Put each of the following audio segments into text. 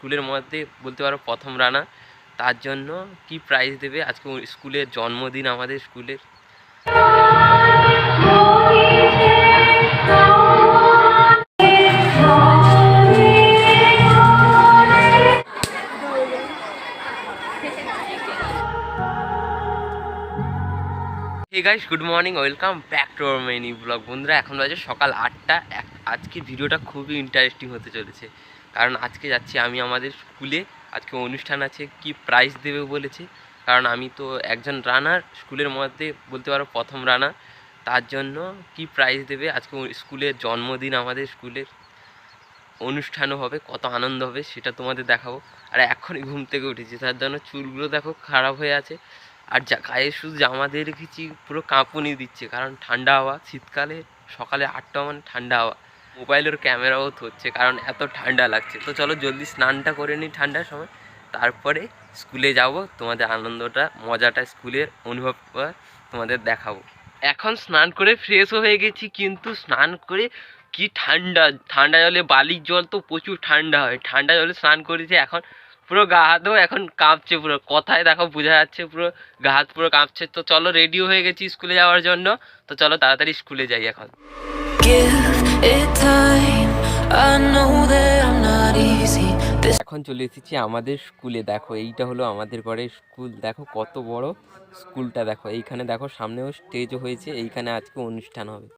স্কুলের মধ্যে বলতে পারো প্রথম রানা। তার জন্য কি প্রাইজ দেবে আজকে স্কুলের জন্মদিন আমাদের স্কুলের। Hey guys, good morning, welcome back to our mini vlog. বন্ধুরা এখন বাজে সকাল 8টা। আজকের ভিডিওটা খুবই ইন্টারেস্টিং হতে চলেছে, কারণ আজকে যাচ্ছি আমি আমাদের স্কুলে। আজকে অনুষ্ঠান আছে, কি প্রাইজ দেবে বলেছে, কারণ আমি তো একজন রানার স্কুলের মধ্যে বলতে পারো প্রথম রানা। তার জন্য কি প্রাইজ দেবে আজকে স্কুলের জন্মদিন আমাদের স্কুলের। অনুষ্ঠানও হবে, কত আনন্দ হবে সেটা তোমাদের দেখাবো। আর এখনই ঘুম থেকে উঠেছি, তার জন্য চুলগুলো দেখো খারাপ হয়ে আছে। আর গায়ে শুধু জামা দিয়ে রেখেছি, পুরো কাঁপুনি দিচ্ছে, কারণ ঠান্ডা হাওয়া। শীতকালে সকালে 8টা মানে ঠান্ডা হাওয়া। মোবাইলের ক্যামেরাও ধরছে, কারণ এত ঠান্ডা লাগছে। তো চলো জলদি স্নানটা করে নিই ঠান্ডার সময়, তারপরে স্কুলে যাব। তোমাদের আনন্দটা, মজাটা, স্কুলের অনুভব তোমাদের দেখাবো। এখন স্নান করে ফ্রেশও হয়ে গেছি, কিন্তু স্নান করে কি ঠান্ডা। ঠান্ডা জলে, বালির জল তো প্রচুর ঠান্ডা হয়, ঠান্ডা জলে স্নান করেছি। এখন পুরো গা হাতও এখন কাঁপছে, পুরো কথায় দেখো বোঝা যাচ্ছে, পুরো গা হাত পুরো কাঁপছে। তো চলো রেডিও হয়ে গেছি স্কুলে যাওয়ার জন্য। তো চলো তাড়াতাড়ি স্কুলে যাই এখন। এখন চলে এসেছি আমাদের স্কুলে। দেখো এইটা হলো আমাদের ঘরের স্কুল। দেখো কত বড় স্কুলটা, দেখো এইখানে দেখো সামনেও স্টেজও হয়েছে, এইখানে আজকে অনুষ্ঠান হবে।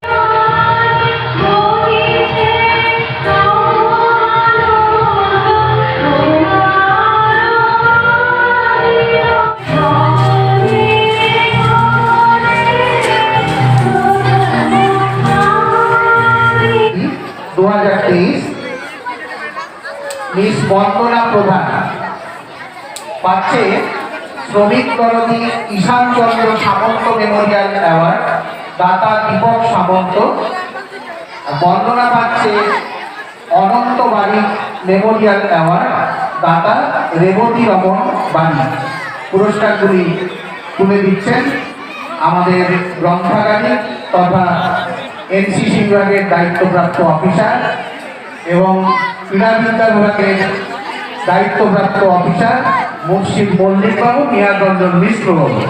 মিস বন্দনা প্রধান পাচ্ছে শ্রমিক দরদী ঈশানচন্দ্র সামন্ত মেমোরিয়াল অ্যাওয়ার্ড, দাতা দীপক সামন্ত। বন্দনা পাচ্ছে অনন্ত বাড়ি মেমোরিয়াল অ্যাওয়ার্ড, দাতা রেবতী রমন বাণী। পুরস্কারগুলি তুলে দিচ্ছেন আমাদের গ্রন্থাগারিক তথা এনসিসি বিভাগের দায়িত্বপ্রাপ্ত অফিসার এবং ক্রীড়াবিদ্যা বিভাগের দায়িত্বপ্রাপ্ত অফিসার মুর্শিদ মল্লিক বাবু, নিয়াররঞ্জন মিশ্র বাবু।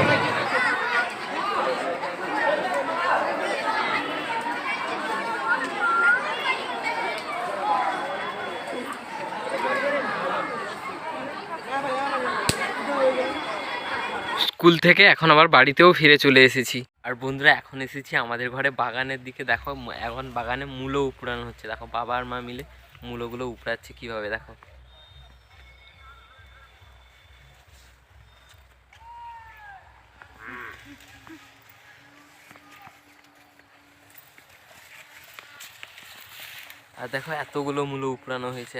স্কুল থেকে এখন আবার বাড়িতেও ফিরে চলে এসেছি। আর বন্ধুরা এখন এসেছি আমাদের ঘরে বাগানের দিকে। দেখো এখন বাগানে মূলো উপড়ানো হচ্ছে, দেখো বাবা আর মা মিলে মূলোগুলো উপড়াচ্ছে কীভাবে, দেখো। আর দেখো এতগুলো মূলো উপড়ানো হয়েছে।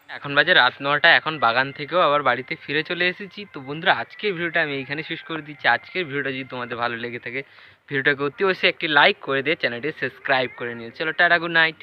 এখন বাজে রাত 9টা। এখন বাগান থেকেও আবার বাড়িতে ফিরে চলে এসেছি। তো বন্ধুরা আজকের ভিডিওটা আমি এইখানে শেষ করে দিচ্ছি। আজকের ভিডিওটা যদি তোমাদের ভালো লেগে থাকে, ভিডিওটাকে অতি অবশ্যই একটি লাইক করে দিয়ে চ্যানেলটি সাবস্ক্রাইব করে নিও। চলো টাটা, গুড নাইট।